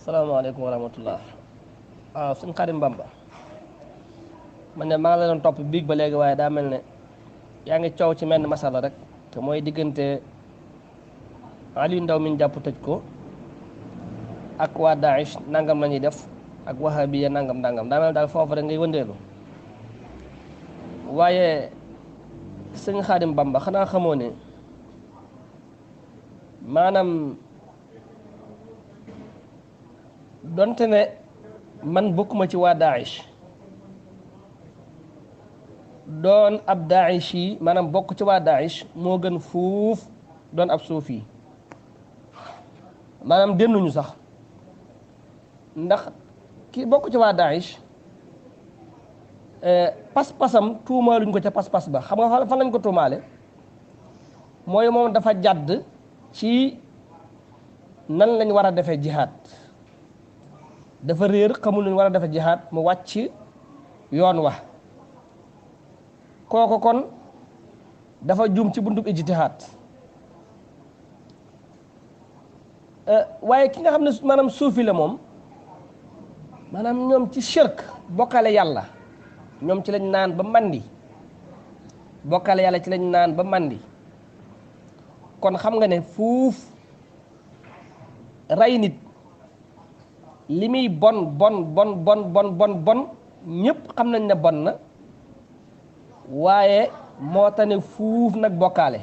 salaamaaleykum wa rahmatullah waaw suñ Xadim Bamba man ne maa ngi la doon topp biig ba léegi waaye daa mel ne yaa ngi coow ci menn masala rek te mooy diggante Aliou Ndaw mi ñu jàpp tëj ko ak waa Daech nangam la ñuy def ak wahabiya nangam nangam daa mel daal foofu rek ngay wëndeelu waaye sëñ Xadim Bamba xanaa xamoo ne maanaam donte ne man bokkuma ci waa Daech doon ab Daech yi maanaam bokk ci waa Daech moo gën fuuf doon ab suufi maanaam dennuñu sax ndax ki bokk ci waa Daech pas-pasam tuumaaluñ ko ca pas-pas ba xam nga fan lañ ko tuumaale mooy moom dafa jàdd ci nan lañ war a defee jihaad dafa réer xamul nañ war a defee jihaad mu wàcc yoon wa kooku kon dafa juum ci buntub ijtihaad waaye ki nga xam ne maanaam suufi la moom maanaam ñoom ci shirk bokkale yàlla ñoom ci lañ naan ba mandi bokkale yàlla ci lañ naan ba mandi kon xam nga ne fuuf rey nit li muy bon ñëpp xam nañ ne bon na waaye moo tax ne fuuf nag bokkaale